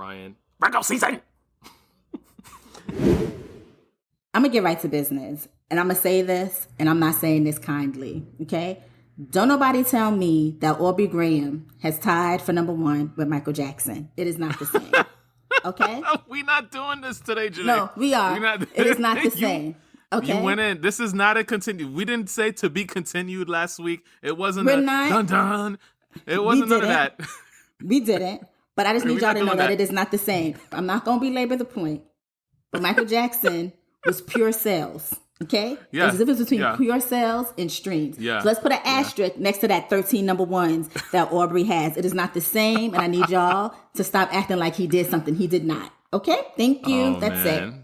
Ryan. Virgo season! I'm going to get right to business. And I'm going to say this, and I'm not saying this kindly, okay? Don't nobody tell me that Aubrey Graham has tied for number one with Michael Jackson. It is not the same, okay? We're not doing this today, Joyhdae. No, we are. It is not the same, okay? You went in. This is not a continue. We didn't say to be continued last week. It wasn't dun-dun. It wasn't none of that. We didn't. But I just need y'all to know that it is not the same. I'm not going to belabor the point. But Michael Jackson was pure sales. Okay? Yeah. There's a difference between pure sales and streams. Yeah. So let's put an asterisk next to that 13 number ones that Aubrey has. It is not the same, and I need y'all to stop acting like he did something he did not. Okay? Thank you. That's it.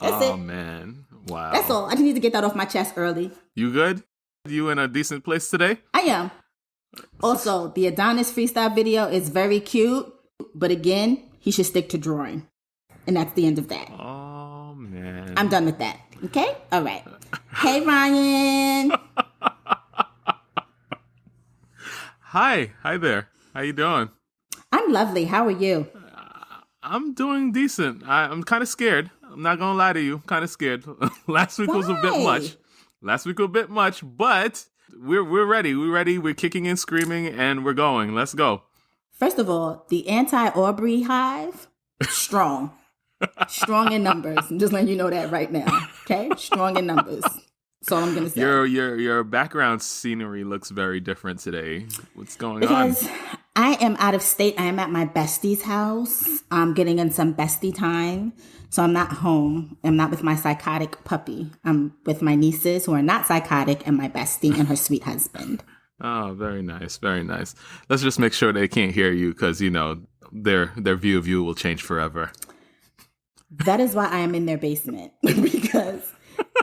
That's it. Oh, man. Wow. That's all. I just need to get that off my chest early. You good? You in a decent place today? I am. Also, the Adonis freestyle video is very cute, but again, he should stick to drawing. And that's the end of that. Oh, man. I'm done with that. Okay? All right. Hey, Ryan. Hi there. How you doing? I'm lovely. How are you? I'm doing decent. I'm kind of scared. I'm not going to lie to you. I'm kind of scared. Last week was a bit much, but we're ready. We're ready. We're kicking and screaming, and we're going. Let's go. First of all, the anti-Aubrey hive, strong. Strong in numbers. I'm just letting you know that right now. Okay? Strong in numbers. That's all I'm going to say. Your background scenery looks very different today. What's going on? Because I am out of state. I am at my bestie's house. I'm getting in some bestie time. So I'm not home. I'm not with my psychotic puppy. I'm with my nieces who are not psychotic and my bestie and her sweet husband. Oh, very nice. Very nice. Let's just make sure they can't hear you because, their view of you will change forever. That is why I am in their basement, because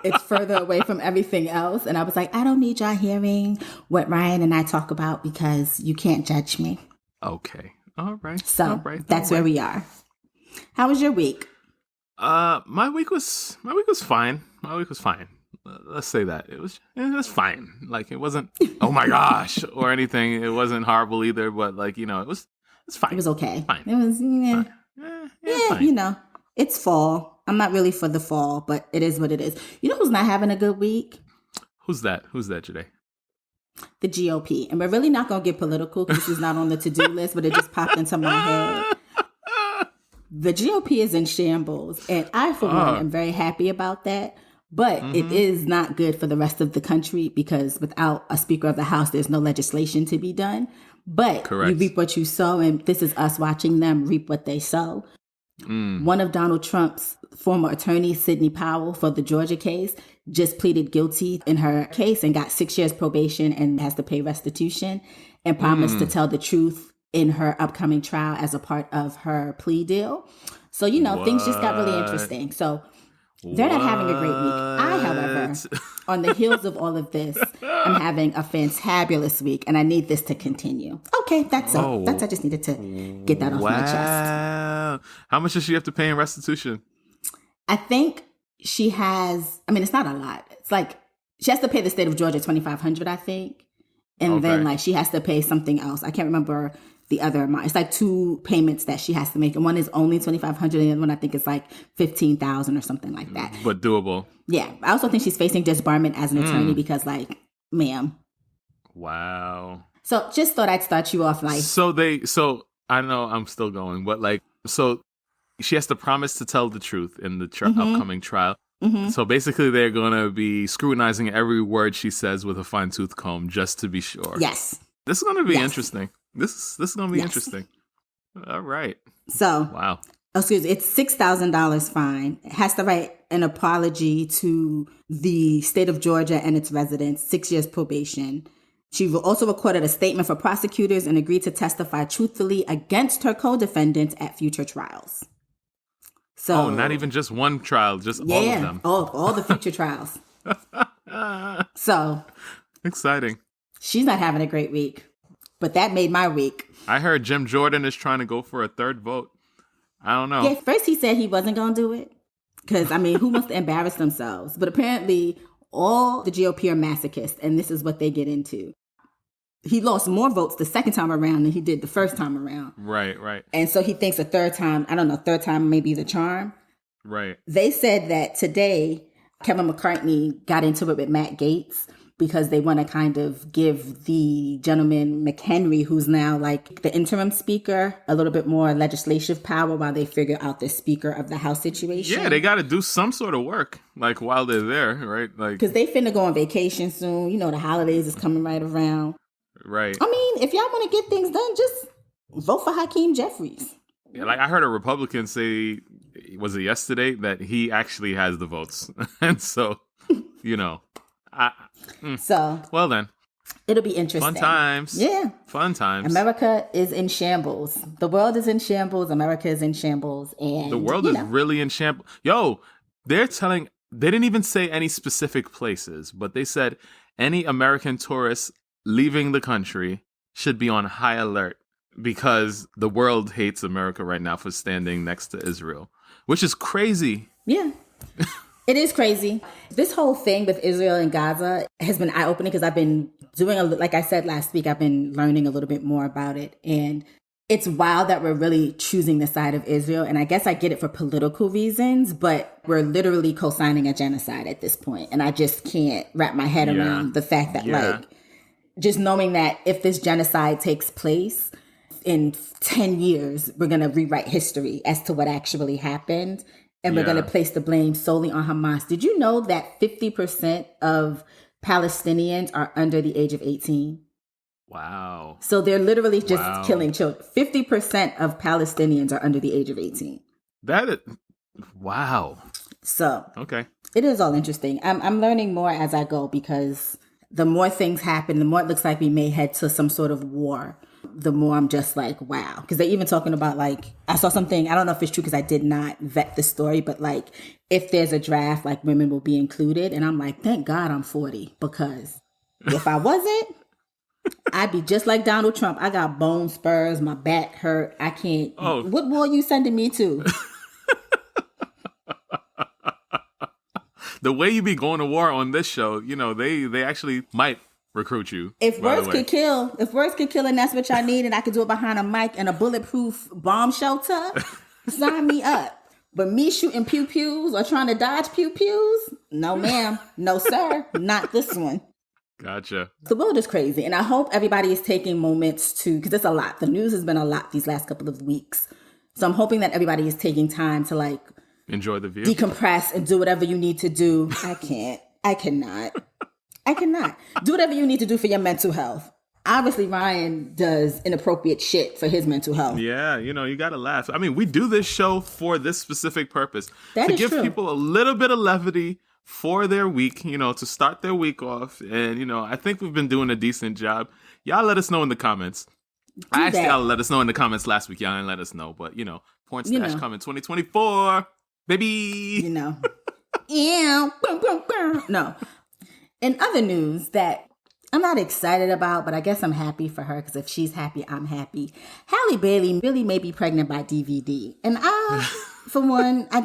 it's further away from everything else. And I was like, I don't need y'all hearing what Ryan and I talk about because you can't judge me. Okay. All right. So that's where we are. How was your week? My week was fine. Let's say that it was fine. Like it wasn't, oh my gosh, or anything. It wasn't horrible either, but it was fine. It was okay. Fine. It was, fine. It's fall. I'm not really for the fall, but it is what it is. You know who's not having a good week? Who's that today? The GOP. And we're really not going to get political because this is not on the to-do list, but it just popped into my head. The GOP is in shambles, and I, for one, am very happy about that. But it is not good for the rest of the country because without a Speaker of the House, there's no legislation to be done. But you reap what you sow, and this is us watching them reap what they sow. One of Donald Trump's former attorneys, Sidney Powell, for the Georgia case, just pleaded guilty in her case and got 6 years probation and has to pay restitution and promised to tell the truth in her upcoming trial as a part of her plea deal. So, things just got really interesting. So they're not having a great week. I, however, on the heels of all of this, I'm having a fantabulous week, and I need this to continue. Okay, that's all. I just needed to get that off my chest. How much does she have to pay in restitution? I think she has, it's not a lot. It's like she has to pay the state of Georgia $2,500, I think. And then she has to pay something else. I can't remember the other amount. It's like two payments that she has to make. And one is only $2,500 and the other one I think is like $15,000 or something like that. But doable. Yeah. I also think she's facing disbarment as an attorney because ma'am. Wow. So just thought I'd start you off So I know I'm still going, but so she has to promise to tell the truth in the upcoming trial. Mm-hmm. So basically they're going to be scrutinizing every word she says with a fine tooth comb just to be sure. Yes. This is going to be interesting. This is going to be interesting. All right. So, wow. Excuse me, it's $6,000 fine. It has to write an apology to the state of Georgia and its residents, 6 years probation. She also recorded a statement for prosecutors and agreed to testify truthfully against her co-defendants at future trials. So, not even just one trial, just all of them. All the future trials. So exciting. She's not having a great week, but that made my week. I heard Jim Jordan is trying to go for a third vote. I don't know. Yeah, first he said he wasn't going to do it because, who wants to embarrass themselves? But apparently all the GOP are masochists, and this is what they get into. he lost more votes the second time around than he did the first time around. Right, right. And so he thinks a third time, I don't know, third time may be the charm. Right. They said that today, Kevin McCartney got into it with Matt Gaetz because they want to kind of give the gentleman McHenry, who's now like the interim speaker, a little bit more legislative power while they figure out the Speaker of the House situation. Yeah, they got to do some sort of work, like while they're there, right? Like, because they finna go on vacation soon. You know, the holidays is coming right around. Right. I mean, if y'all want to get things done, just vote for Hakeem Jeffries. Yeah, like I heard a Republican say, was it yesterday, that he actually has the votes. And so, you know. So, well then. It'll be interesting. Fun times. Yeah. Fun times. America is in shambles. The world is in shambles. America is in shambles. And the world is really in shambles. Yo, they didn't even say any specific places, but they said any American tourists leaving the country should be on high alert because the world hates America right now for standing next to Israel, which is crazy. Yeah. It is crazy. This whole thing with Israel and Gaza has been eye-opening because I've been like I said last week, I've been learning a little bit more about it. And it's wild that we're really choosing the side of Israel. And I guess I get it for political reasons, but we're literally co-signing a genocide at this point. And I just can't wrap my head around the fact that like, just knowing that if this genocide takes place in 10 years, we're going to rewrite history as to what actually happened. And we're going to place the blame solely on Hamas. Did you know that 50% of Palestinians are under the age of 18? Wow. So they're literally just killing children. 50% of Palestinians are under the age of 18. Wow. So okay, it is all interesting. I'm learning more as I go because the more things happen, the more it looks like we may head to some sort of war. The more I'm just like, wow. Because they're even talking about like, I saw something, I don't know if it's true because I did not vet the story, but like if there's a draft, like women will be included. And I'm like, thank God I'm 40 because if I wasn't, I'd be just like Donald Trump. I got bone spurs, my back hurt. I can't. Oh. What war you sending me to? The way you be going to war on this show, you know, they actually might recruit you. If words could kill, and that's what y'all need, and I could do it behind a mic and a bulletproof bomb shelter, sign me up. But me shooting pew pews or trying to dodge pew pews, no ma'am, no sir, not this one. Gotcha. The world is crazy, and I hope everybody is taking moments to, because it's a lot. The news has been a lot these last couple of weeks, so I'm hoping that everybody is taking time to like enjoy the view, decompress, and do whatever you need to do. I cannot. Do whatever you need to do for your mental health. Obviously, Ryan does inappropriate shit for his mental health. Yeah, you know, you gotta laugh. I mean, we do this show for this specific purpose. To give people a little bit of levity for their week, you know, to start their week off. And, you know, I think we've been doing a decent job. Y'all let us know in the comments. Y'all let us know in the comments last week. Y'all didn't let us know, but, you know, Porn Stash coming 2024, baby. You know. Yeah. No. In other news that I'm not excited about, but I guess I'm happy for her because if she's happy, I'm happy. Halle Bailey really may be pregnant by DVD. And for one, I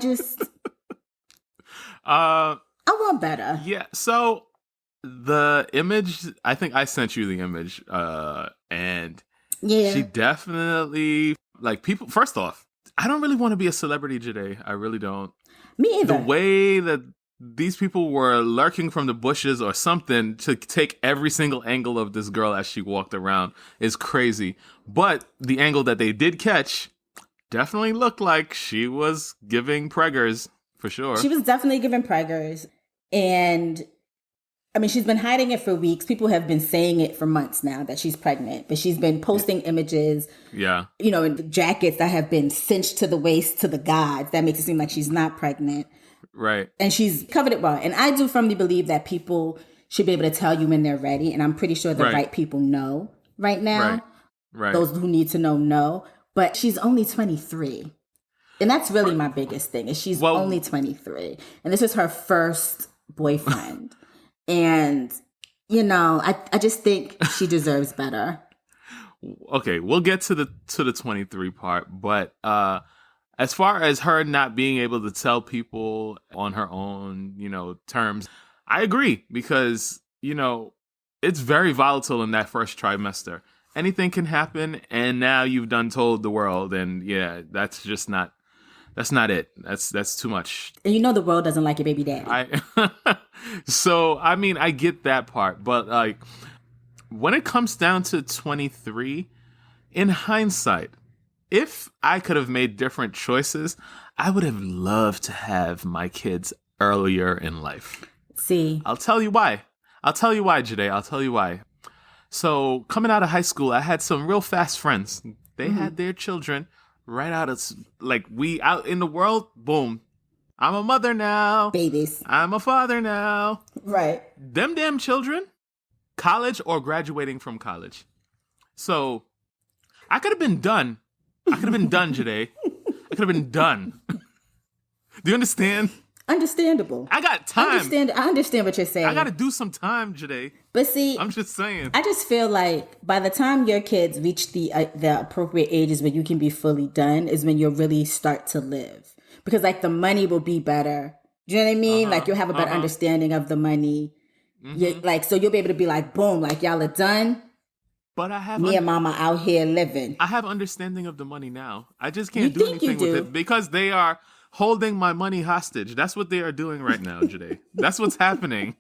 want better. Yeah. So the image, I think I sent you the image, and she definitely, like, people, first off, I don't really want to be a celebrity today. I really don't. Me either. The way that these people were lurking from the bushes or something to take every single angle of this girl as she walked around is crazy. But the angle that they did catch definitely looked like she was giving preggers, for sure. She was definitely giving preggers. And, I mean, she's been hiding it for weeks. People have been saying it for months now that she's pregnant. But she's been posting images, you know, in jackets that have been cinched to the waist to the gods. That makes it seem like she's not pregnant. Right. And she's covered it well. And I do firmly believe that people should be able to tell you when they're ready. And I'm pretty sure the right people know right now. Right. Those who need to know. But she's only 23. And that's really my biggest thing is she's only 23. And this is her first boyfriend. And, you know, I just think she deserves better. Okay, we'll get to the 23 part. But as far as her not being able to tell people on her own, you know, terms, I agree because, you know, it's very volatile in that first trimester. Anything can happen, and now you've done told the world, and yeah, that's not it. That's too much. And you know the world doesn't like your baby daddy. So I mean, I get that part, but like when it comes down to 23, in hindsight, if I could have made different choices, I would have loved to have my kids earlier in life. See, I'll tell you why. Joyhdae. I'll tell you why. So coming out of high school, I had some real fast friends. They had their children right out of, like, we out in the world, boom. I'm a mother now. babies. I'm a father now. Right. Them damn children, college or graduating from college. So I could have been done. Joyhdae. I could have been done. Do you understand? Understandable. I got time. I understand what you're saying. I got to do some time, Joyhdae. But see, I'm just saying. I just feel like by the time your kids reach the appropriate ages where you can be fully done is when you'll really start to live. Because like the money will be better. Do you know what I mean? Like you'll have a better understanding of the money. Like, so you'll be able to be like, boom, like y'all are done. But I have me and mama out here living. I have understanding of the money now. I just can't do anything with it because they are holding my money hostage. That's what they are doing right now, Joyhdae. That's what's happening.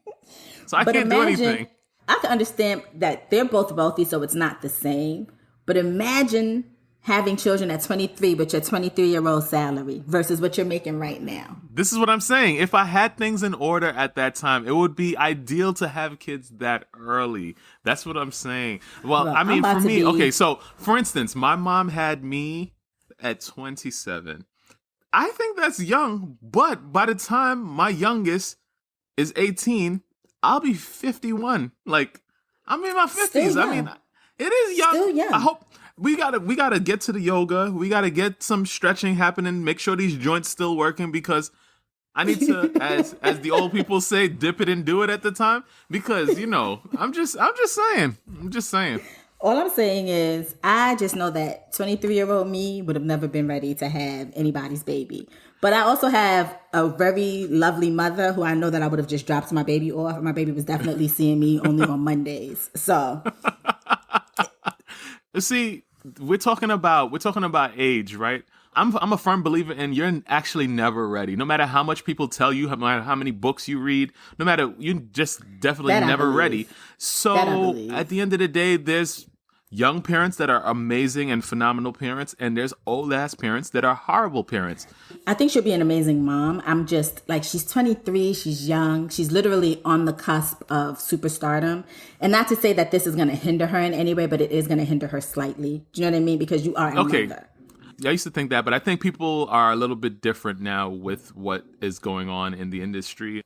So I can't do anything. I can understand that they're both wealthy, so it's not the same. But imagine having children at 23 with your 23-year-old salary versus what you're making right now. This is what I'm saying. If I had things in order at that time, it would be ideal to have kids that early. That's what I'm saying. Well, Look, I mean, for me, okay, so for instance, my mom had me at 27. I think that's young, but by the time my youngest is 18, I'll be 51. Like, I'm in my 50s. I mean, it is young. Still young. I hope we gotta get to the yoga. We gotta get some stretching happening. Make sure these joints still working because I need to, as the old people say, dip it and do it at the time. Because I'm just saying. All I'm saying is, I just know that 23-year-old me would have never been ready to have anybody's baby. But I also have a very lovely mother who I know that I would have just dropped my baby off. And my baby was definitely seeing me only on Mondays. So, see, we're talking about age, right? I'm a firm believer in you're actually never ready. No matter how much people tell you, no matter how many books you read, no matter, you're just definitely never ready. So at the end of the day, there's young parents that are amazing and phenomenal parents, and there's old ass parents that are horrible parents. I think she'll be an amazing mom. I'm just like, she's 23, she's young, she's literally on the cusp of superstardom. And not to say that this is going to hinder her in any way, but it is going to hinder her slightly. Do you know what I mean? Because you are a mother. I used to think that, but I think people are a little bit different now with what is going on in the industry.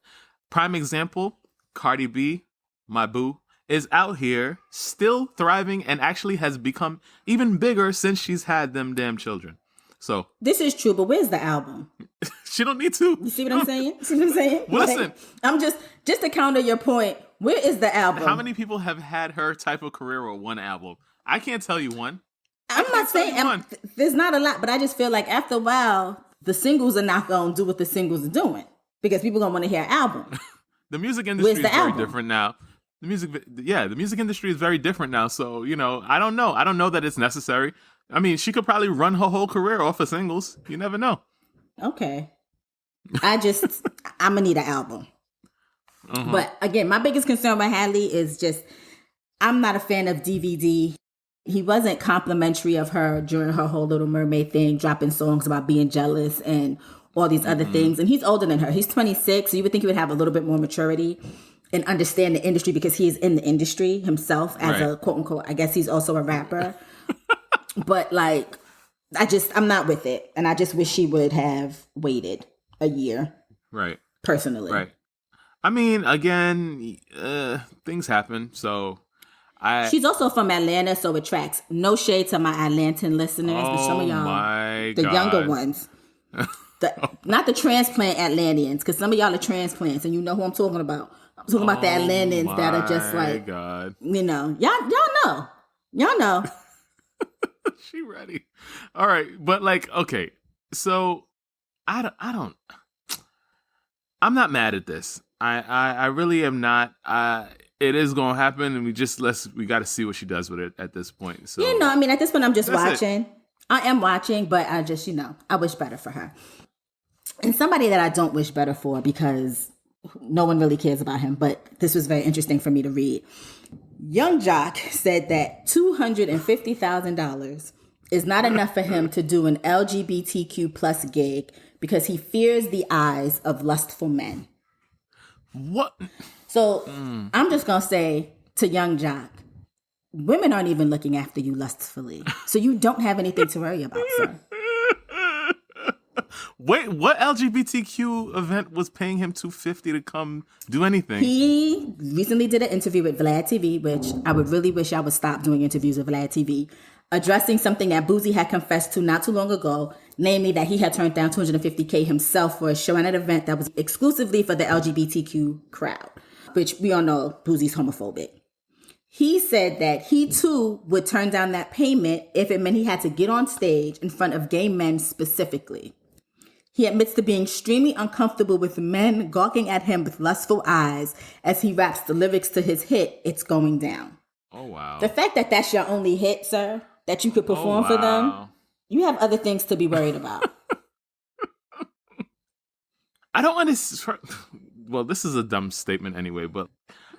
Prime example, Cardi B, my boo, is out here still thriving and actually has become even bigger since she's had them damn children. So this is true, but where's the album? She don't need to. You see what I'm saying? Well, listen, I'm just to counter your point. Where is the album? How many people have had her type of career with one album? I can't tell you one. I'm not saying there's not a lot, but I just feel like after a while, the singles are not going to do what the singles are doing because people going to want to hear an album. The music industry is very different now. The music industry is very different now. So, I don't know. I don't know that it's necessary. I mean, she could probably run her whole career off of singles. You never know. Okay. I'm going to need an album. But again, my biggest concern with Halle is just, I'm not a fan of DVD. He wasn't complimentary of her during her whole Little Mermaid thing, dropping songs about being jealous and all these other things. And he's older than her. He's 26, so you would think he would have a little bit more maturity and understand the industry because he is in the industry himself as a quote unquote, I guess he's also a rapper. But like, I'm not with it. And I just wish she would have waited a year. Right. Personally. Right. I mean, again, things happen. So she's also from Atlanta, so it tracks. No shade to my Atlantan listeners, but some of y'all, the younger ones, not the transplant Atlanteans, because some of y'all are transplants, and you know who I'm talking about. I'm talking about the Atlantans that are just like, y'all know. She ready. All right, but like, okay, so I'm not mad at this. I really am not. it is going to happen, and we got to see what she does with it at this point. So I mean, at this point, I'm just watching. I am watching, but I just, I wish better for her. And somebody that I don't wish better for because no one really cares about him, but this was very interesting for me to read. Young Jock said that $250,000 is not enough for him to do an LGBTQ plus gig because he fears the eyes of lustful men. What? So I'm just going to say to Young Jock, women aren't even looking after you lustfully. So you don't have anything to worry about, sir. Wait, what LGBTQ event was paying him $250 to come do anything? He recently did an interview with Vlad TV, which I would really wish I would stop doing interviews with Vlad TV, addressing something that Boosie had confessed to not too long ago, namely that he had turned down $250K himself for a show at an event that was exclusively for the LGBTQ crowd, which we all know Boosie's homophobic. He said that he too would turn down that payment if it meant he had to get on stage in front of gay men specifically. He admits to being extremely uncomfortable with men gawking at him with lustful eyes as he raps the lyrics to his hit, It's Going Down. Oh, wow. The fact that that's your only hit, sir, that you could perform for them, you have other things to be worried about. I don't understand. Well, this is a dumb statement anyway, but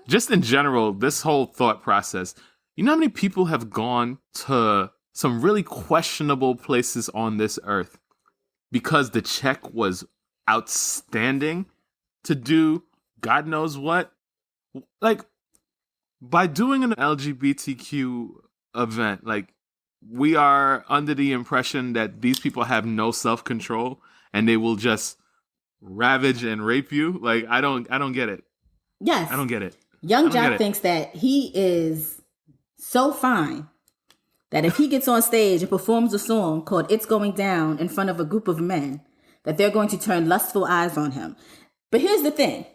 just in general, this whole thought process, you know how many people have gone to some really questionable places on this earth because the check was outstanding to do God knows what? Like, by doing an LGBTQ event, like, we are under the impression that these people have no self-control and they will just ravage and rape you. Like, I don't get it. Yes. I don't get it. Young Jock thinks that he is so fine that if he gets on stage and performs a song called It's Going Down in front of a group of men, that they're going to turn lustful eyes on him. But here's the thing.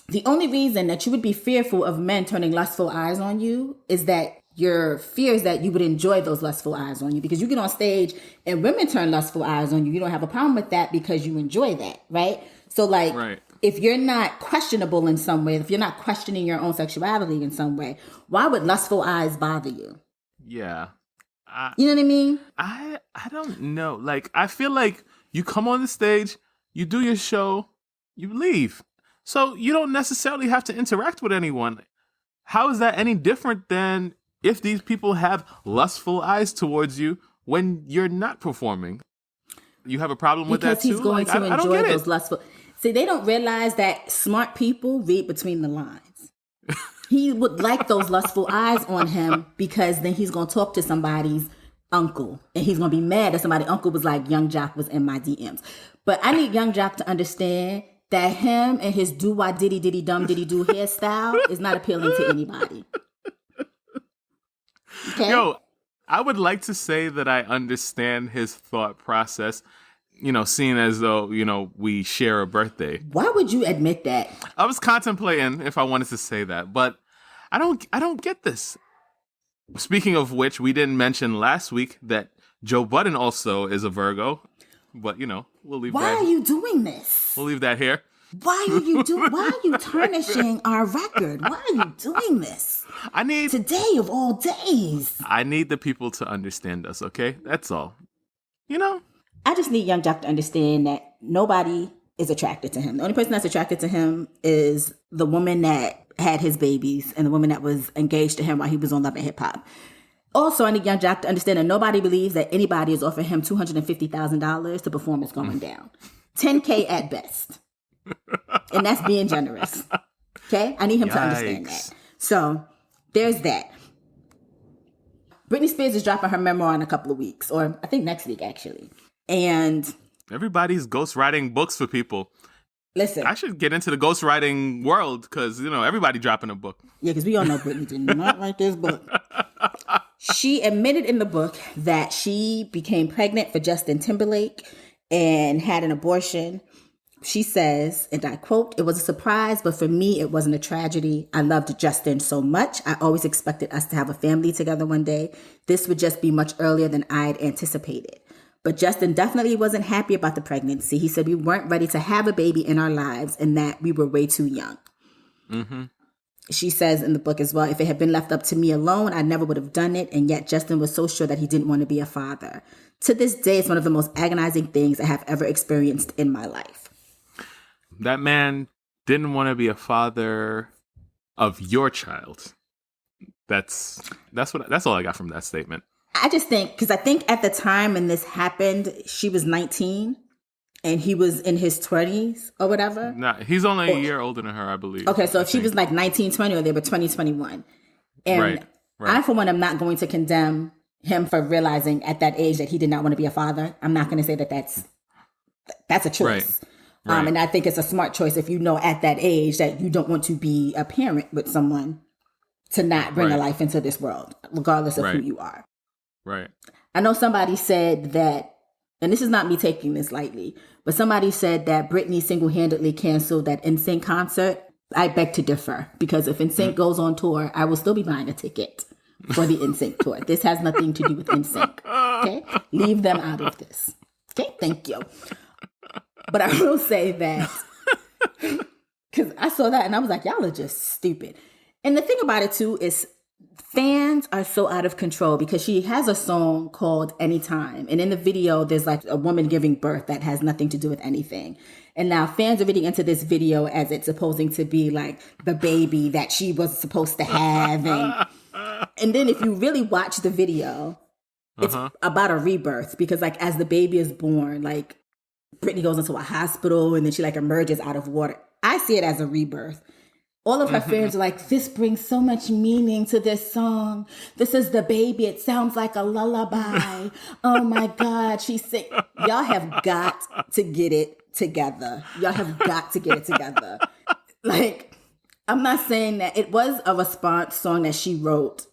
The only reason that you would be fearful of men turning lustful eyes on you is that your fear is that you would enjoy those lustful eyes on you, because you get on stage and women turn lustful eyes on you. You don't have a problem with that because you enjoy that, right? So like, if you're not questionable in some way, if you're not questioning your own sexuality in some way, why would lustful eyes bother you? Yeah. You know what I mean? I don't know. Like, I feel like you come on the stage, you do your show, you leave. So you don't necessarily have to interact with anyone. How is that any different than if these people have lustful eyes towards you when you're not performing? You have a problem with that too? Because he's going to enjoy those lustful... See, they don't realize that smart people read between the lines. He would like those lustful eyes on him because then he's going to talk to somebody's uncle and he's going to be mad that somebody's uncle was like, Young Jock was in my DMs. But I need Young Jock to understand that him and his do-wah diddy-diddy-dum-diddy-do hairstyle is not appealing to anybody. Okay? Yo, I would like to say that I understand his thought process, you know, seeing as though, you know, we share a birthday. Why would you admit that? I was contemplating if I wanted to say that, but I don't get this. Speaking of which, we didn't mention last week that Joe Budden also is a Virgo, but you know, we'll leave that. Why are you doing this? We'll leave that here. Why are you tarnishing our record? Why are you doing this? Today of all days. I need the people to understand us, okay? That's all. You know? I just need Young Jock to understand that nobody is attracted to him. The only person that's attracted to him is the woman that had his babies and the woman that was engaged to him while he was on Love and Hip Hop. Also, I need Young Jock to understand that nobody believes that anybody is offering him $250,000 to perform It's Going Down. $10K at best. And that's being generous. Okay? I need him to understand that. So, there's that. Britney Spears is dropping her memoir in a couple of weeks, or I think next week, actually. And everybody's ghostwriting books for people. Listen, I should get into the ghostwriting world because, you know, everybody dropping a book. Yeah, because we all know Britney did not write this book. She admitted in the book that she became pregnant for Justin Timberlake and had an abortion. She says, and I quote, "It was a surprise, but for me, it wasn't a tragedy. I loved Justin so much. I always expected us to have a family together one day. This would just be much earlier than I'd anticipated. But Justin definitely wasn't happy about the pregnancy. He said we weren't ready to have a baby in our lives and that we were way too young." Mm-hmm. She says in the book as well, if it had been left up to me alone, I never would have done it. And yet Justin was so sure that he didn't want to be a father. To this day, it's one of the most agonizing things I have ever experienced in my life. That man didn't want to be a father of your child. That's all I got from that statement. I just think, because I think at the time when this happened, she was 19. And he was in his 20s or whatever? Nah, he's only a year older than her, I believe. Okay, so if she was like 19, 20, or they were 20, 21. And right. I, for one, am not going to condemn him for realizing at that age that he did not want to be a father. I'm not going to say that that's a choice. Right. And I think it's a smart choice if you know at that age that you don't want to be a parent with someone to not bring a life into this world, regardless of who you are. Right. I know somebody said that, and this is not me taking this lightly, but somebody said that Britney single-handedly canceled that NSYNC concert. I beg to differ, because if NSYNC goes on tour, I will still be buying a ticket for the NSYNC tour. This has nothing to do with NSYNC. Okay? Leave them out of this. Okay? Thank you. But I will say that, because I saw that and I was like, y'all are just stupid. And the thing about it too is fans are so out of control, because she has a song called Anytime. And in the video, there's like a woman giving birth that has nothing to do with anything. And now fans are reading into this video as it's supposing to be like the baby that she was supposed to have. And then if you really watch the video, it's about a rebirth, because like as the baby is born, like Britney goes into a hospital and then she like emerges out of water. I see it as a rebirth. All of her fans are like, this brings so much meaning to this song. This is the baby. It sounds like a lullaby. Oh my God. She's sick. Y'all have got to get it together. Y'all have got to get it together. Like, I'm not saying that it was a response song that she wrote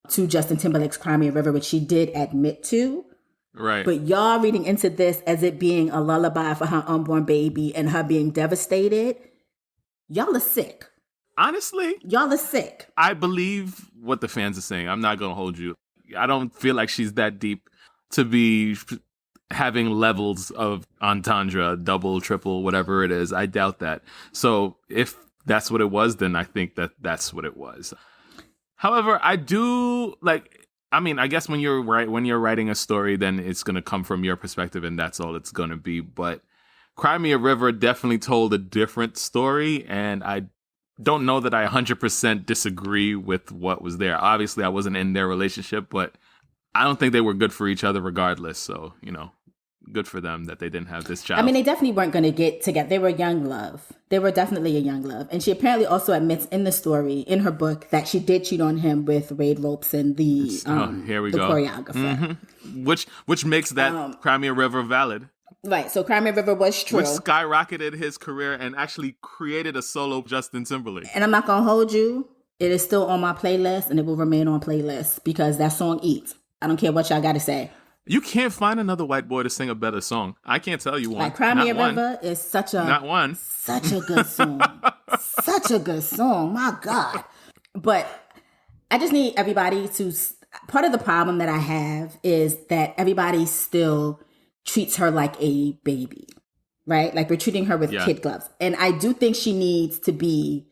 to Justin Timberlake's Cry Me a River, which she did admit to. Right. But y'all reading into this as it being a lullaby for her unborn baby and her being devastated. Y'all are sick. Honestly, y'all are sick. I believe what the fans are saying. I'm not going to hold you. I don't feel like she's that deep to be having levels of entendre, double, triple, whatever it is. I doubt that. So if that's what it was, then I think that's what it was. However, I do like, I mean, I guess when you're writing a story, then it's going to come from your perspective and that's all it's going to be. But Cry Me a River definitely told a different story, and I don't know that I 100% disagree with what was there. Obviously, I wasn't in their relationship, but I don't think they were good for each other regardless. So, good for them that they didn't have this child. I mean, they definitely weren't going to get together. They were young love. They were definitely a young love. And she apparently also admits in the story, in her book, that she did cheat on him with Wade Robeson, the choreographer. Mm-hmm. Which makes that Cry Me a River valid. Right, so Cry Me a River was true. Which skyrocketed his career and actually created a solo Justin Timberlake. And I'm not going to hold you. It is still on my playlist, and it will remain on playlist, because that song eats. I don't care what y'all got to say. You can't find another white boy to sing a better song. I can't tell you one. Like Cry Me a River is such a good song. Such a good song. My God. But I just need everybody to... Part of the problem that I have is that everybody still treats her like a baby, right? Like we're treating her with kid gloves. And I do think she needs to be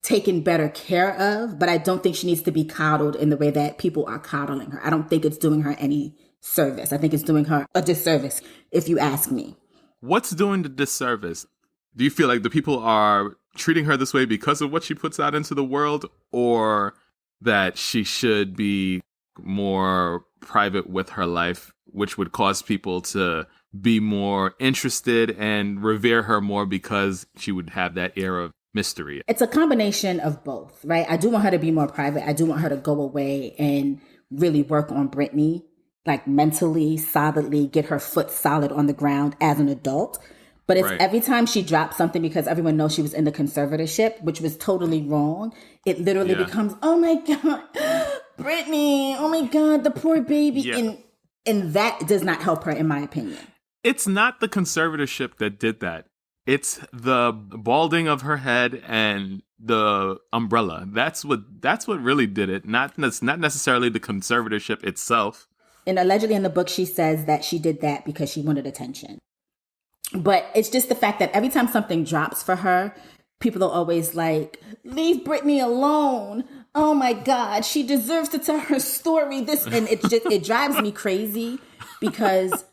taken better care of, but I don't think she needs to be coddled in the way that people are coddling her. I don't think it's doing her any service. I think it's doing her a disservice, if you ask me. What's doing the disservice? Do you feel like the people are treating her this way because of what she puts out into the world, or that she should be more private with her life, which would cause people to be more interested and revere her more because she would have that air of mystery? It's a combination of both, right? I do want her to be more private. I do want her to go away and really work on Britney, like mentally, solidly, get her foot solid on the ground as an adult. But it's every time she drops something, because everyone knows she was in the conservatorship, which was totally wrong, it literally becomes, oh my God, Britney, oh my God, the poor baby. Yeah. And that does not help her, in my opinion. It's not the conservatorship that did that. It's the balding of her head and the umbrella. That's what really did it. Not necessarily the conservatorship itself. And allegedly in the book, she says that she did that because she wanted attention. But it's just the fact that every time something drops for her, people are always like, leave Britney alone. Oh my God, she deserves to tell her story. And it drives me crazy because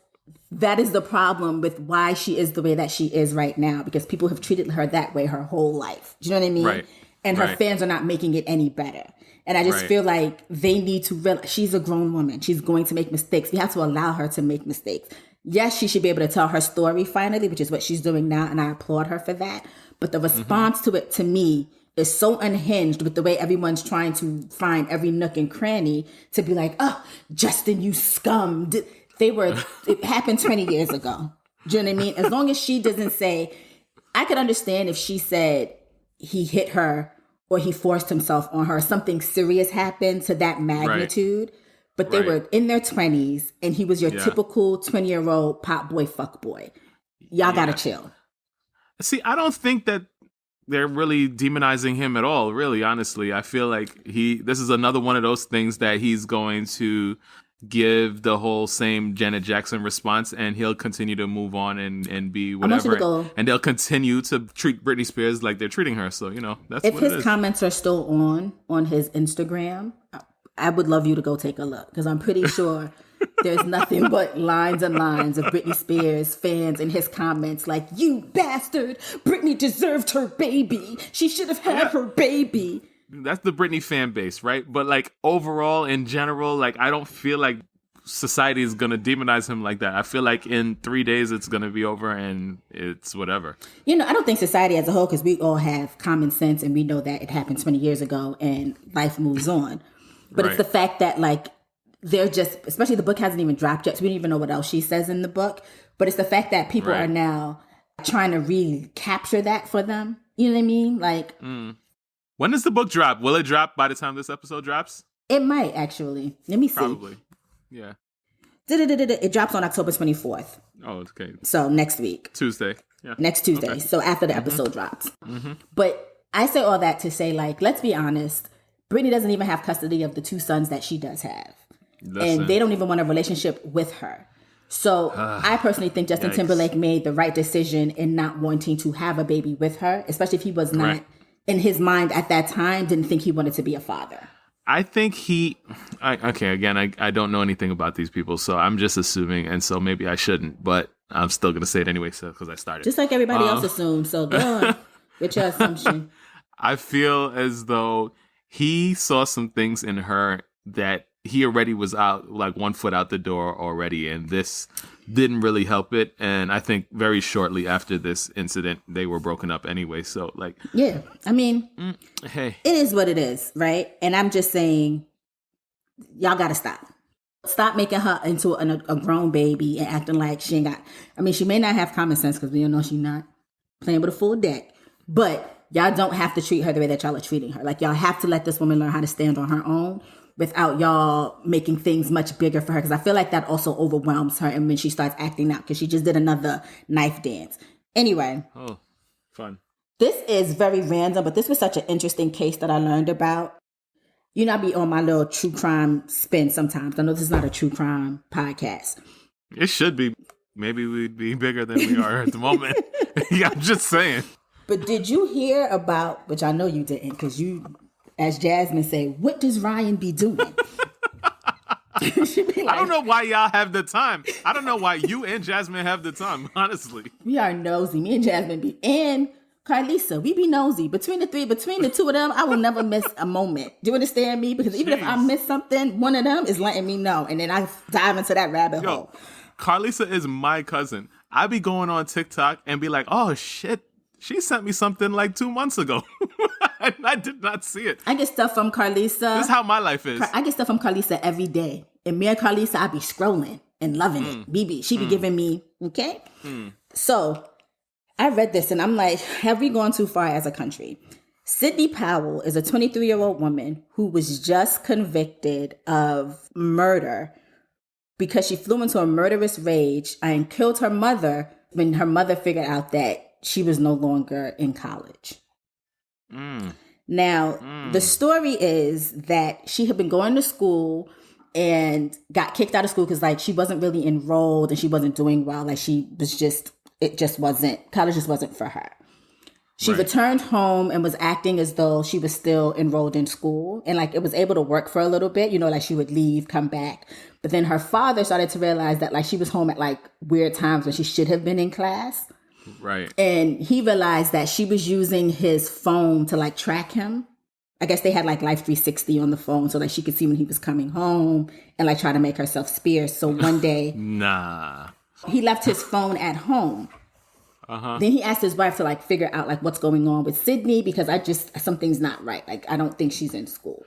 that is the problem with why she is the way that she is right now, because people have treated her that way her whole life. Do you know what I mean? Right. And her fans are not making it any better. And I just feel like they need to realize she's a grown woman. She's going to make mistakes. We have to allow her to make mistakes. Yes, she should be able to tell her story finally, which is what she's doing now. And I applaud her for that. But the response to it, to me, is so unhinged with the way everyone's trying to find every nook and cranny to be like, oh, Justin, you scum. It happened 20 years ago. Do you know what I mean? As long as she doesn't say, I could understand if she said he hit her or he forced himself on her, something serious happened to that magnitude. Right. But they were in their 20s and he was your typical 20-year-old pop boy, fuck boy. Y'all gotta chill. See, I don't think that they're really demonizing him at all, really, honestly. I feel like this is another one of those things that he's going to give the whole same Janet Jackson response, and he'll continue to move on and be whatever. And they'll continue to treat Britney Spears like they're treating her. So, that's what it is. If his comments are still on his Instagram, I would love you to go take a look, because I'm pretty sure there's nothing but lines and lines of Britney Spears fans in his comments like, you bastard, Britney deserved her baby. She should have had her baby. That's the Britney fan base, right? But like overall, in general, like I don't feel like society is going to demonize him like that. I feel like in 3 days it's going to be over and it's whatever. I don't think society as a whole, because we all have common sense and we know that it happened 20 years ago and life moves on. But it's the fact that like they're just, especially the book hasn't even dropped yet, so we don't even know what else she says in the book. But it's the fact that people are now trying to recapture that for them. You know what I mean? Like... When does the book drop? Will it drop by the time this episode drops? It might, actually. Let me see. Probably. Yeah. It drops on October 24th. Oh, okay. So next week. Tuesday. Yeah. Next Tuesday. Okay. So after the episode drops. But I say all that to say, like, let's be honest. Britney doesn't even have custody of the 2 sons that she does have. And they don't even want a relationship with her. So I personally think Justin Timberlake made the right decision in not wanting to have a baby with her, especially if he was not... in his mind at that time, didn't think he wanted to be a father. I think I don't know anything about these people, so I'm just assuming, and so maybe I shouldn't, but I'm still going to say it anyway because I started. Just like everybody else assumed, so go on with your assumption. I feel as though he saw some things in her that he already was out, like 1 foot out the door already, and this didn't really help it. And I think very shortly after this incident, they were broken up anyway. So, like, yeah, I mean, hey, it is what it is, right? And I'm just saying, y'all got to stop making her into a grown baby and acting like she ain't got. I mean, she may not have common sense because we don't know she's not playing with a full deck, but y'all don't have to treat her the way that y'all are treating her. Like, y'all have to let this woman learn how to stand on her own without y'all making things much bigger for her. Because I feel like that also overwhelms her. And when she starts acting out, because she just did another knife dance. Anyway. Oh, fun. This is very random, but this was such an interesting case that I learned about. I be on my little true crime spin sometimes. I know this is not a true crime podcast. It should be. Maybe we'd be bigger than we are at the moment. Yeah, I'm just saying. But did you hear about, which I know you didn't, because you... as Jasmine say, what does Ryan be doing? I don't know why y'all have the time. I don't know why you and Jasmine have the time, honestly. We are nosy. Me and Jasmine and Carlisa, we be nosy. Between the 2 of them, I will never miss a moment. Do you understand me? Because even if I miss something, one of them is letting me know. And then I dive into that rabbit hole. Carlisa is my cousin. I be going on TikTok and be like, oh, shit. She sent me something like 2 months ago. And I did not see it. I get stuff from Carlisa. This is how my life is. I get stuff from Carlisa every day. And me and Carlisa, I be scrolling and loving it. BB, she be giving me, okay? So I read this and I'm like, have we gone too far as a country? Sidney Powell is a 23-year-old woman who was just convicted of murder because she flew into a murderous rage and killed her mother when her mother figured out that she was no longer in college. Now, the story is that she had been going to school and got kicked out of school because, like, she wasn't really enrolled and she wasn't doing well. Like, college just wasn't for her. She returned home and was acting as though she was still enrolled in school. And like, it was able to work for a little bit, like she would leave, come back. But then her father started to realize that like she was home at like weird times when she should have been in class. Right. And he realized that she was using his phone to like track him. I guess they had like Life 360 on the phone so that she could see when he was coming home and like try to make herself scarce. So one day, he left his phone at home. Then he asked his wife to like figure out like what's going on with Sidney because something's not right. Like, I don't think she's in school.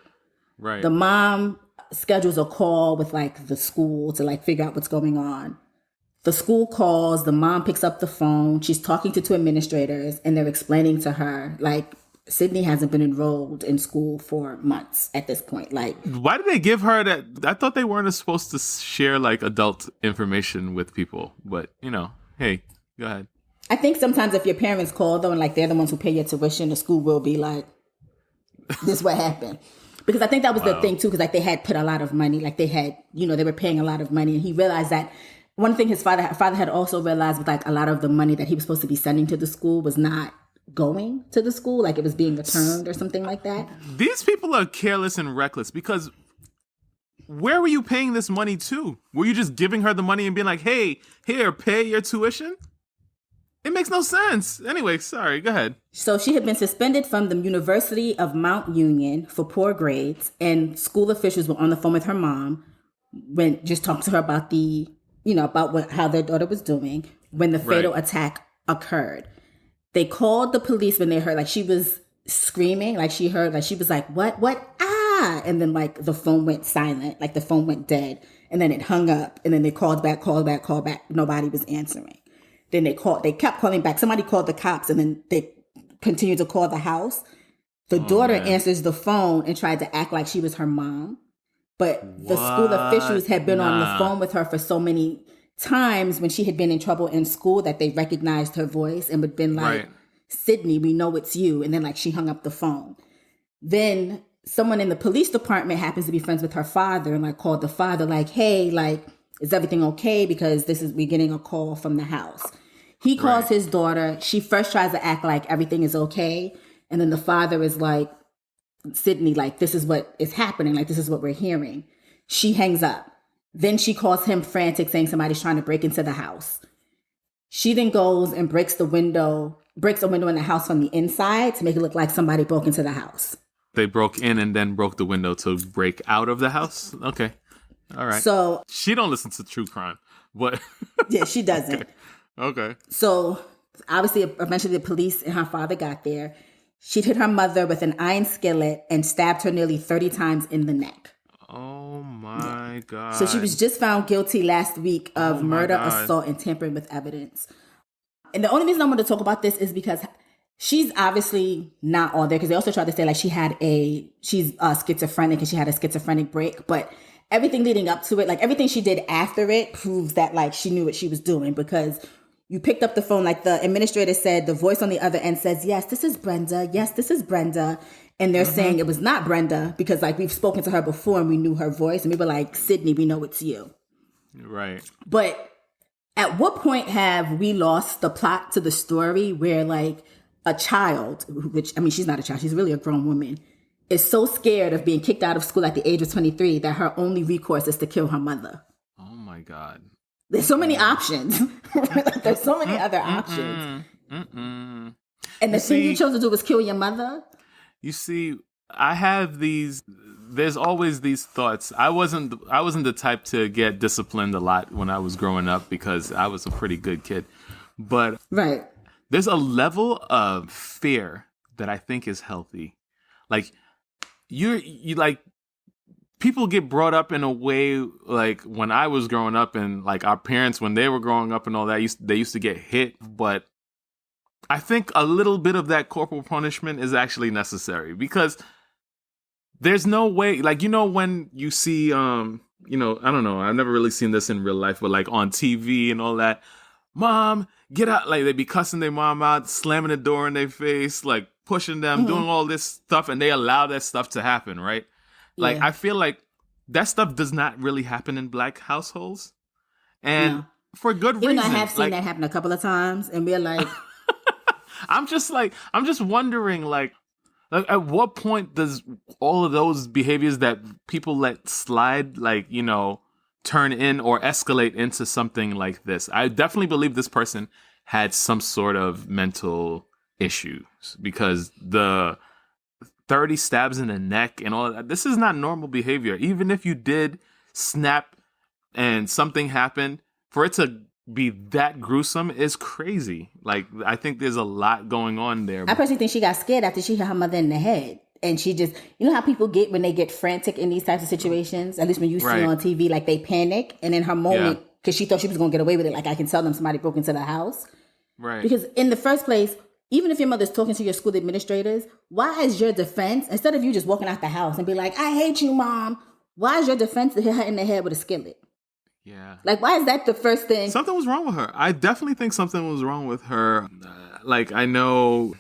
Right. The mom schedules a call with like the school to like figure out what's going on. The school calls, the mom picks up the phone. She's talking to 2 administrators and they're explaining to her like, Sidney hasn't been enrolled in school for months at this point. Like, why did they give her that? I thought they weren't supposed to share like adult information with people, but hey, go ahead. I think sometimes if your parents call though, and like they're the ones who pay your tuition, the school will be like, this is what happened. Because I think that was the thing too, because like they had put a lot of money, like they had, they were paying a lot of money. And he realized that one thing his father had also realized was like a lot of the money that he was supposed to be sending to the school was not going to the school, like it was being returned or something like that. These people are careless and reckless because where were you paying this money to? Were you just giving her the money and being like, hey, here, pay your tuition? It makes no sense. Anyway, sorry, go ahead. So she had been suspended from the University of Mount Union for poor grades, and school officials were on the phone with her mom when just talked to her about how their daughter was doing when the fatal attack occurred. They called the police when they heard, like, she was screaming, like, she heard, like, she was like, what, ah, and then, like, the phone went silent, like, the phone went dead, and then it hung up, and then they called back, nobody was answering. Then they kept calling back, somebody called the cops, and then they continued to call the house. The daughter answers the phone and tried to act like she was her mom, but the school officials had been on the phone with her for so many times when she had been in trouble in school that they recognized her voice and would been like, Sidney, we know it's you. And then like she hung up the phone. Then someone in the police department happens to be friends with her father and like called the father like, hey, like, is everything okay? Because we're getting a call from the house. He calls his daughter. She first tries to act like everything is okay. And then the father is like, Sidney, like, this is what is happening. Like, this is what we're hearing. She hangs up. Then she calls him frantic, saying somebody's trying to break into the house. She then goes and breaks a window in the house from the inside to make it look like somebody broke into the house. They broke in and then broke the window to break out of the house? Okay. All right. So she don't listen to true crime. But yeah, she doesn't. Okay. So obviously, eventually the police and her father got there. She'd hit her mother with an iron skillet and stabbed her nearly 30 times in the neck. Oh my God. So she was just found guilty last week of murder, assault, and tampering with evidence. And the only reason I want to talk about this is because she's obviously not all there, because they also tried to say like she's schizophrenic and she had a schizophrenic break. But everything leading up to it, like everything she did after it proves that like she knew what she was doing, because you picked up the phone, like the administrator said, the voice on the other end says, yes, this is Brenda. Yes, this is Brenda. And they're saying it was not Brenda because like we've spoken to her before and we knew her voice. And we were like, Sidney, we know it's you. Right. But at what point have we lost the plot to the story where like a child, which, I mean, she's not a child, she's really a grown woman, is so scared of being kicked out of school at the age of 23 that her only recourse is to kill her mother? Oh my God. There's so many options. There's so many other options. And the thing you chose to do was kill your mother? You see, there's always these thoughts. I wasn't the type to get disciplined a lot when I was growing up because I was a pretty good kid. But there's a level of fear that I think is healthy. Like you like people get brought up in a way like when I was growing up and like our parents when they were growing up and all that, they used to get hit, but I think a little bit of that corporal punishment is actually necessary because there's no way, like, when you see, I don't know, I've never really seen this in real life, but like on TV and all that, mom, get out, like they be cussing their mom out, slamming the door in their face, like pushing them, doing all this stuff, and they allow that stuff to happen, right? Like, I feel like that stuff does not really happen in Black households. And for good reason. I have seen that happen a couple of times, and we're like, I'm just wondering, like, at what point does all of those behaviors that people let slide, like, you know, turn in or escalate into something like this? I definitely believe this person had some sort of mental issues, because the 30 stabs in the neck and all of that, this is not normal behavior. Even if you did snap and something happened, for it to be that gruesome is crazy. Like, I think there's a lot going on there. I personally think she got scared after she hit her mother in the head. And she just, you know how people get when they get frantic in these types of situations? At least when you see on TV, like they panic. And in her moment, because she thought she was going to get away with it, like I can tell them somebody broke into the house. Right. Because in the first place, even if your mother's talking to your school administrators, why is your defense, instead of you just walking out the house and be like, I hate you, Mom, why is your defense to hit her in the head with a skillet? Yeah. Like, why is that the first thing? Something was wrong with her. I definitely think something was wrong with her. Like, I know,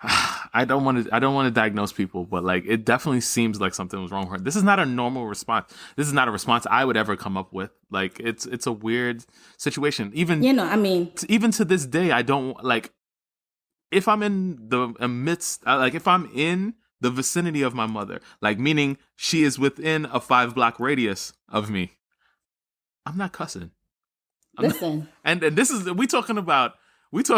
I don't want to diagnose people, but like, it definitely seems like something was wrong with her. This is not a normal response. This is not a response I would ever come up with. Like, it's a weird situation. Even, you know, I mean, even to this day, I don't, like, if I'm in the midst, like, if I'm in the vicinity of my mother, like, meaning she is within a 5-block radius of me, I'm not cussing. Listen. And this is, we talking about that's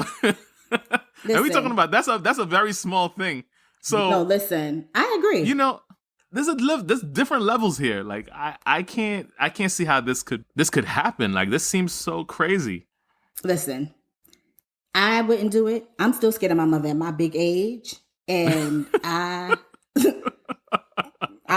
a very small thing. So no, listen, I agree. You know, there's different levels here. Like, I can't see how this could happen. Like, this seems so crazy. Listen, I wouldn't do it. I'm still scared of my mother at my big age, and I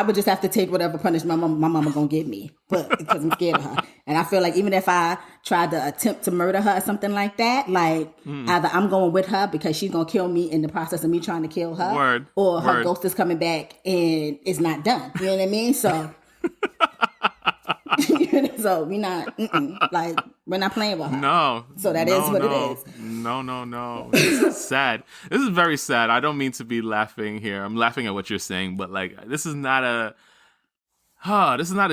would just have to take whatever punishment my mama gonna give me, but because I'm scared of her. And I feel like even if I tried to attempt to murder her or something like that, like either I'm going with her because she's gonna kill me in the process of me trying to kill her, or her ghost is coming back and it's not done. You know what I mean? So, so we're not playing with her. No. So that is what it is. No. This is sad. This is very sad. I don't mean to be laughing here. I'm laughing at what you're saying, but like, this is not a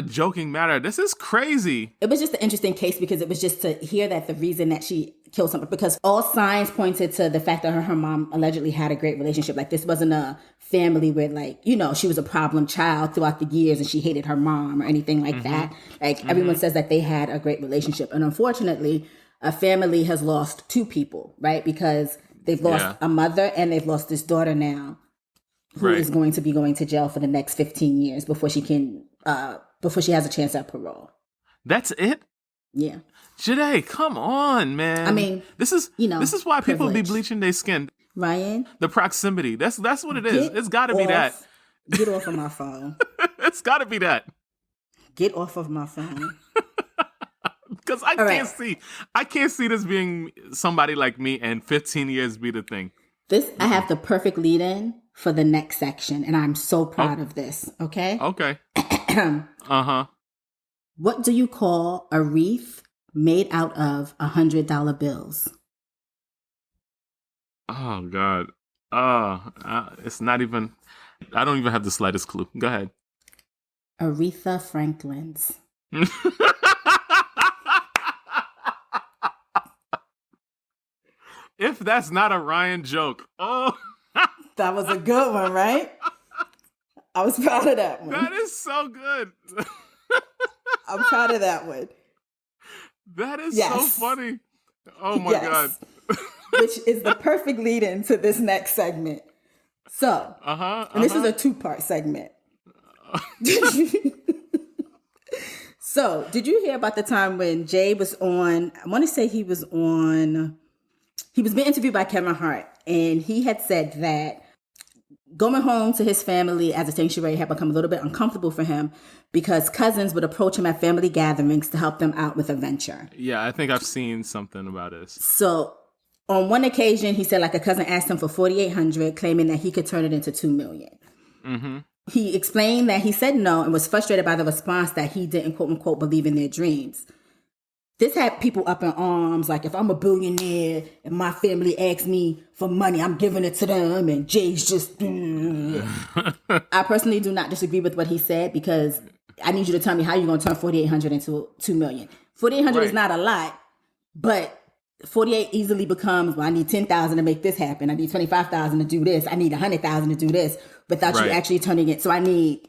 joking matter. This is crazy. It was just an interesting case because it was just to hear that the reason that she killed someone, because all signs pointed to the fact that her mom allegedly had a great relationship. Like, this wasn't a family where, like, you know, she was a problem child throughout the years and she hated her mom or anything like that. Like, everyone says that they had a great relationship. And unfortunately, a family has lost 2 people, right? Because they've lost a mother and they've lost this daughter now, who is going to be going to jail for the next 15 years before she has a chance at parole. That's it? Yeah. Joyhdae, come on, man. I mean, this is why people be bleaching their skin. Ryan, the proximity. That's what it is. It's got to be that. Get off of my phone. It's got to be that. Get off of my phone. Because I can't see this being somebody like me and 15 years be the thing. I have the perfect lead-in for the next section, and I'm so proud of this. Okay. Okay. What do you call a wreath made out of $100 bills? Oh, God. It's not even... I don't even have the slightest clue. Go ahead. Aretha Franklin's. If that's not a Ryan joke. Oh. That was a good one, right? I was proud of that one. That is so good. I'm proud of that one. That is so funny. Oh, my God. Which is the perfect lead-in to this next segment. So, and this is a 2-part segment. So, did you hear about the time when Jay was on, I want to say he was being interviewed by Kevin Hart, and he had said that going home to his family as a sanctuary had become a little bit uncomfortable for him because cousins would approach him at family gatherings to help them out with a venture. Yeah, I think I've seen something about this. So on one occasion, he said like a cousin asked him for $4,800, claiming that he could turn it into $2 million. Mm-hmm. He explained that he said no and was frustrated by the response that he didn't, quote unquote, believe in their dreams. This had people up in arms, like if I'm a billionaire and my family asks me for money, I'm giving it to them, and Jay's just... I personally do not disagree with what he said, because I need you to tell me how you're going to turn $4,800 into $2 million. $4,800 is not a lot, but 48 easily becomes, well, I need 10,000 to make this happen. I need 25,000 to do this. I need 100,000 to do this without you actually turning it. So I need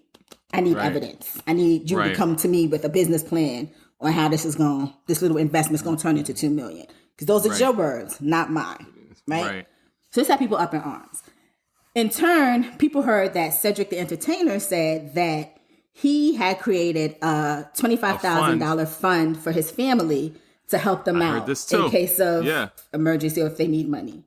evidence. I need you to come to me with a business plan on how this little investment's going to turn into 2 million. Because those are your words, not mine. Right? So this had people up in arms. In turn, people heard that Cedrick the Entertainer said that he had created a $25,000 fund for his family to help them out in case of emergency or if they need money.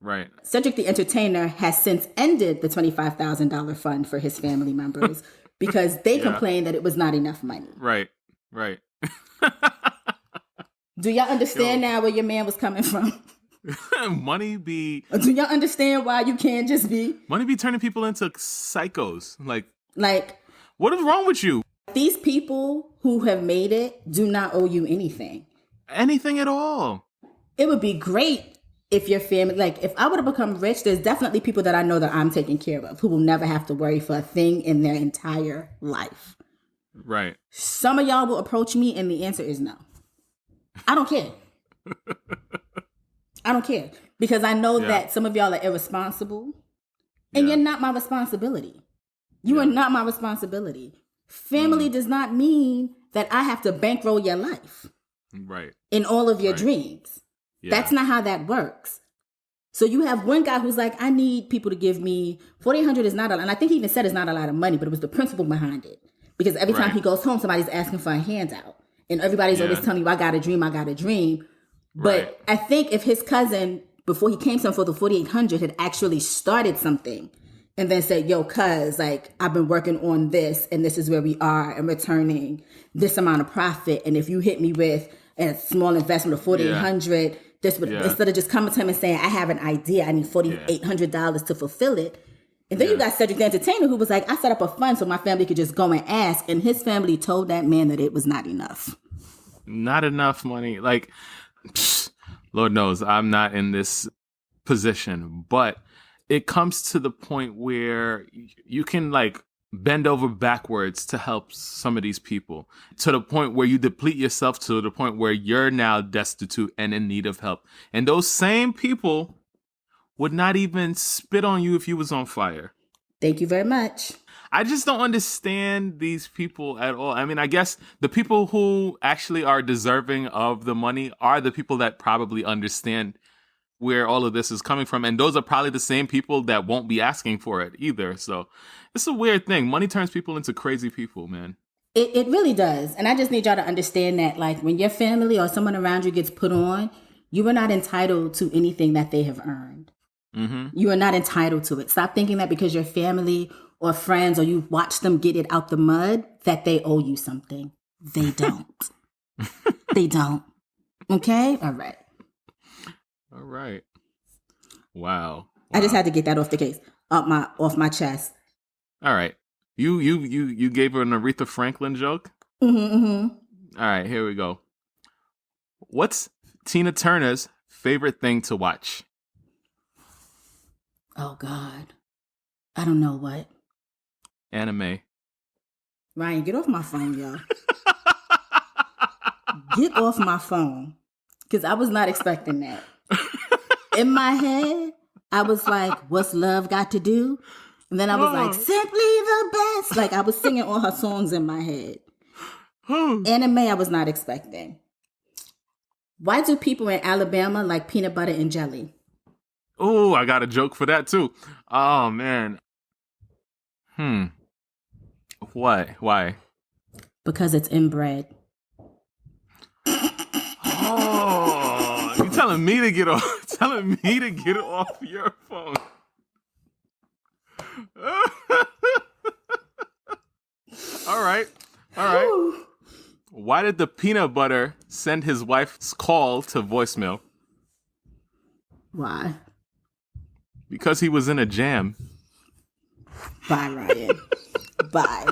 Right. Cedrick the Entertainer has since ended the $25,000 fund for his family members because they complained that it was not enough money. Right. Do y'all understand now where your man was coming from? Money be... Do y'all understand why you can't just be... Money be turning people into psychos. Like, what is wrong with you? These people who have made it do not owe you anything. Anything at all. It would be great if your family, like if I were to become rich, there's definitely people that I know that I'm taking care of who will never have to worry for a thing in their entire life. Right. Some of y'all will approach me and the answer is no. I don't care. I don't care because I know that some of y'all are irresponsible and you're not my responsibility. You are not my responsibility. Family does not mean that I have to bankroll your life. Right. In all of your dreams. Yeah. That's not how that works. So you have one guy who's like, I need people to give me $4,800 is not a lot. And I think he even said it's not a lot of money, but it was the principle behind it. Because every time he goes home, somebody's asking for a handout. And everybody's always telling you, I got a dream. But I think if his cousin, before he came to him for the $4,800, had actually started something and then said, yo, cuz, like, I've been working on this and this is where we are and returning this amount of profit. And if you hit me with a small investment of $4,800, this would, instead of just coming to him and saying, I have an idea, I need $4,800 to fulfill it. And then you got Cedrick the Entertainer who was like, I set up a fund so my family could just go and ask. And his family told that man that it was not enough. Not enough money. Like, Lord knows I'm not in this position, but it comes to the point where you can like bend over backwards to help some of these people to the point where you deplete yourself to the point where you're now destitute and in need of help. And those same people would not even spit on you if you was on fire. Thank you very much. I just don't understand these people at all. I mean, I guess the people who actually are deserving of the money are the people that probably understand where all of this is coming from. And those are probably the same people that won't be asking for it either. So it's a weird thing. Money turns people into crazy people, man. It really does. And I just need y'all to understand that, like, when your family or someone around you gets put on, you are not entitled to anything that they have earned. Mm-hmm. You are not entitled to it. Stop thinking that because your family or friends or you watch them get it out the mud, that they owe you something. They don't. They don't. Okay? All right. All right. Wow. I just had to get that off the case, off my chest. All right. You gave her an Aretha Franklin joke? Mm-hmm. All right, here we go. What's Tina Turner's favorite thing to watch? Oh, God. I don't know what. Anime. Ryan, get off my phone, y'all. Get off my phone. Because I was not expecting that. In my head, I was like, what's love got to do? And then I was like, simply the best. Like, I was singing all her songs in my head. Anime, I was not expecting. Why do people in Alabama like peanut butter and jelly? Oh, I got a joke for that, too. Oh, man. Why? Because it's inbred. Oh, you telling me to get off your phone. All right. Why did the peanut butter send his wife's call to voicemail? Why? Because he was in a jam. Bye, Ryan. Bye.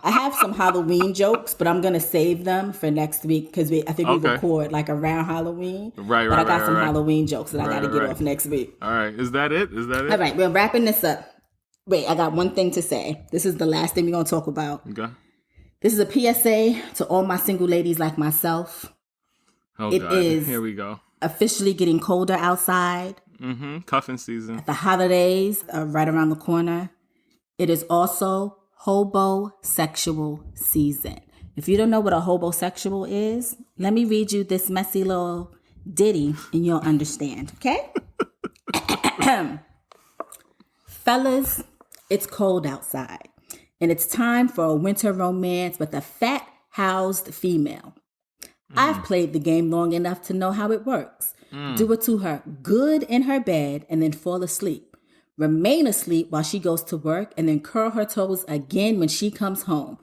I have some Halloween jokes, but I'm going to save them for next week because I think we record like around Halloween. Right. But I got some Halloween jokes that I got to get off next week. All right. Is that it? All right. We're wrapping this up. Wait, I got one thing to say. This is the last thing we're going to talk about. Okay. This is a PSA to all my single ladies like myself. Oh, God. Here we go. officially getting colder outside. Cuffing season. The holidays are right around the corner. It is also hobosexual season. If you don't know what a hobosexual is, let me read you this messy little ditty and you'll understand, okay? Fellas, it's cold outside and it's time for a winter romance with a fat-housed female. I've played the game long enough to know how it works. Do it to her good in her bed and then fall asleep. Remain asleep while she goes to work and then curl her toes again when she comes home.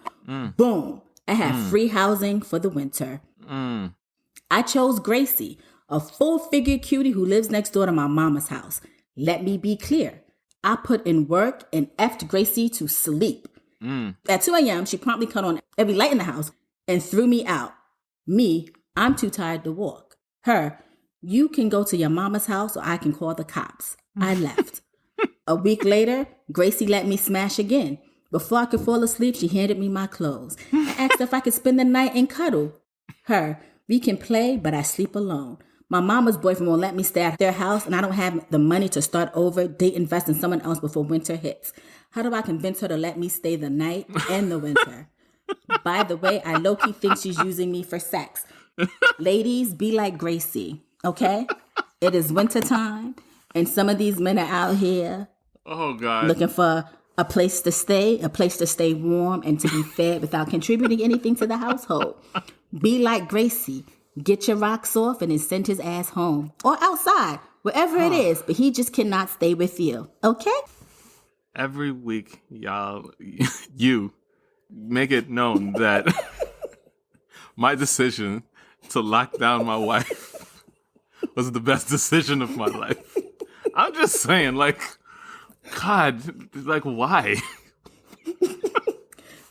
Boom. I have free housing for the winter. I chose Gracie, a full-figure cutie who lives next door to my mama's house. Let me be clear. I put in work and effed Gracie to sleep. At 2 a.m., she promptly cut on every light in the house and threw me out. Me, I'm too tired to walk. Her, you can go to your mama's house or I can call the cops. I left. A week later, Gracie let me smash again. Before I could fall asleep, she handed me my clothes. I asked if I could spend the night and cuddle. Her, we can play, but I sleep alone. My mama's boyfriend won't let me stay at their house, and I don't have the money to start over, date, invest in someone else before winter hits. How do I convince her to let me stay the night and the winter? By the way, I low-key think she's using me for sex. Ladies, be like Gracie, okay? It is wintertime, and some of these men are out here looking for a place to stay warm, and to be fed without contributing anything to the household. Be like Gracie. Get your rocks off and then send his ass home. Or outside, wherever it is, but he just cannot stay with you, okay? Every week, y'all, you make it known that my decision to lock down my wife was the best decision of my life. I'm just saying, like, God, like, why?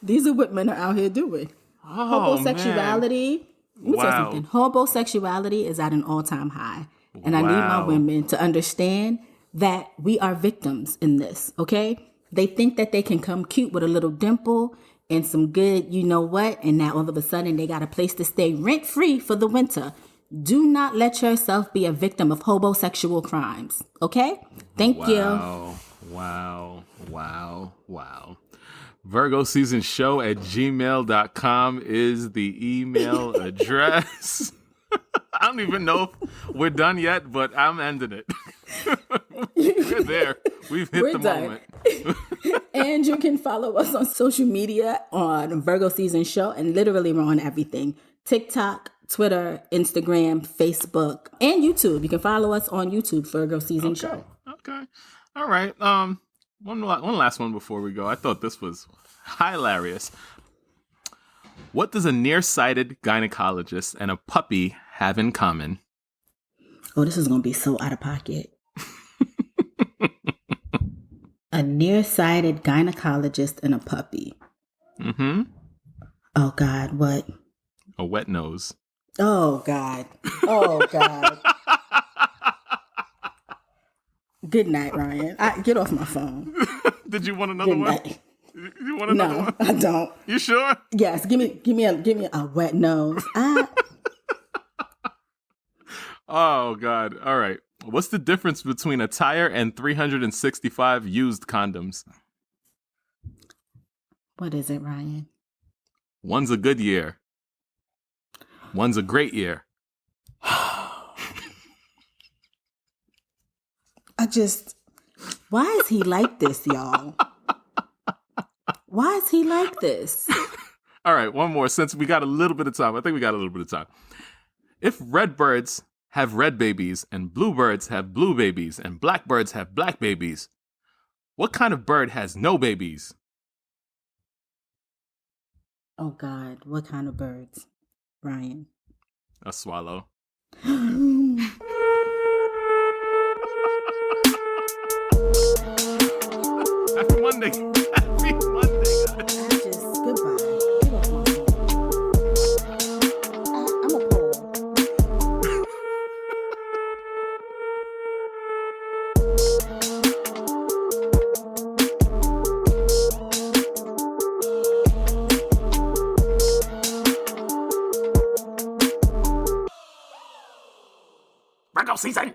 These are what men are out here doing. Homosexuality. Man. Let me tell you something. Homosexuality is at an all-time high. And I need my women to understand that we are victims in this, okay? They think that they can come cute with a little dimple and some good, you know what, and now all of a sudden they got a place to stay rent-free for the winter. Do not let yourself be a victim of homosexual crimes, okay? Thank you. Wow. VirgoSeasonShow@gmail.com is the email address. I don't even know if we're done yet, but I'm ending it. We're there. We've hit the moment. And you can follow us on social media on Virgo Season Show, and literally we're on everything. TikTok, Twitter, Instagram, Facebook, and YouTube. You can follow us on YouTube, Virgo Season Show. Okay. All right. One last one before we go. I thought this was hilarious. What does a nearsighted gynecologist and a puppy have in common? Oh, this is going to be so out of pocket. A nearsighted gynecologist and a puppy. Mm-hmm. Oh, God, what? A wet nose. Oh, God. Oh, God. Good night, Ryan. Get off my phone. Did you want another one? You want another one? No, I don't. You sure? Yes. Give me a wet nose. Oh God! All right. What's the difference between a tire and 365 used condoms? What is it, Ryan? One's a good year. One's a great year. Why is he like this, y'all? Why is he like this? All right, one more, since we got a little bit of time. I think we got a little bit of time. If red birds have red babies, and bluebirds have blue babies, and blackbirds have black babies, what kind of bird has no babies? Oh, God. What kind of birds, Ryan? A swallow. Happy Monday. Happy Monday, guys. Goodbye. season.